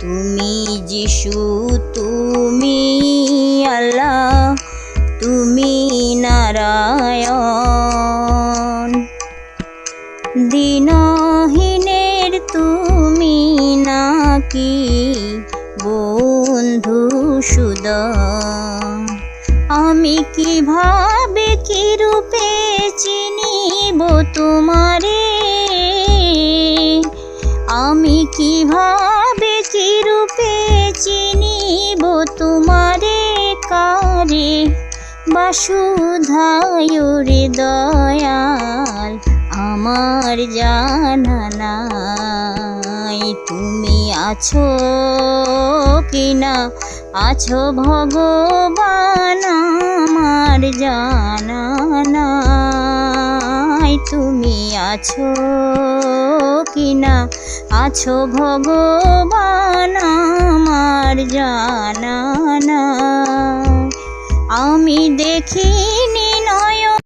তুমি যিশু, তুমি আল্লাহ, তুমি নারায়ণ। দিনহীনের তুমি নাকি বন্ধু সুদন। আমি কিভাবে কি রূপে চিনিব তোমারে, আমি কিভাবে কি রূপে চিনিব তোমারে। কারে বাসুধায়ুরে দয়াল আমার জানা নাই। তুমি আছো কিনা আছো ভগবান আমার জানা নাই। তুমি আছো কিনা আছো ভগবান আমার জানা নাই। আমি দেখিনি নয়ন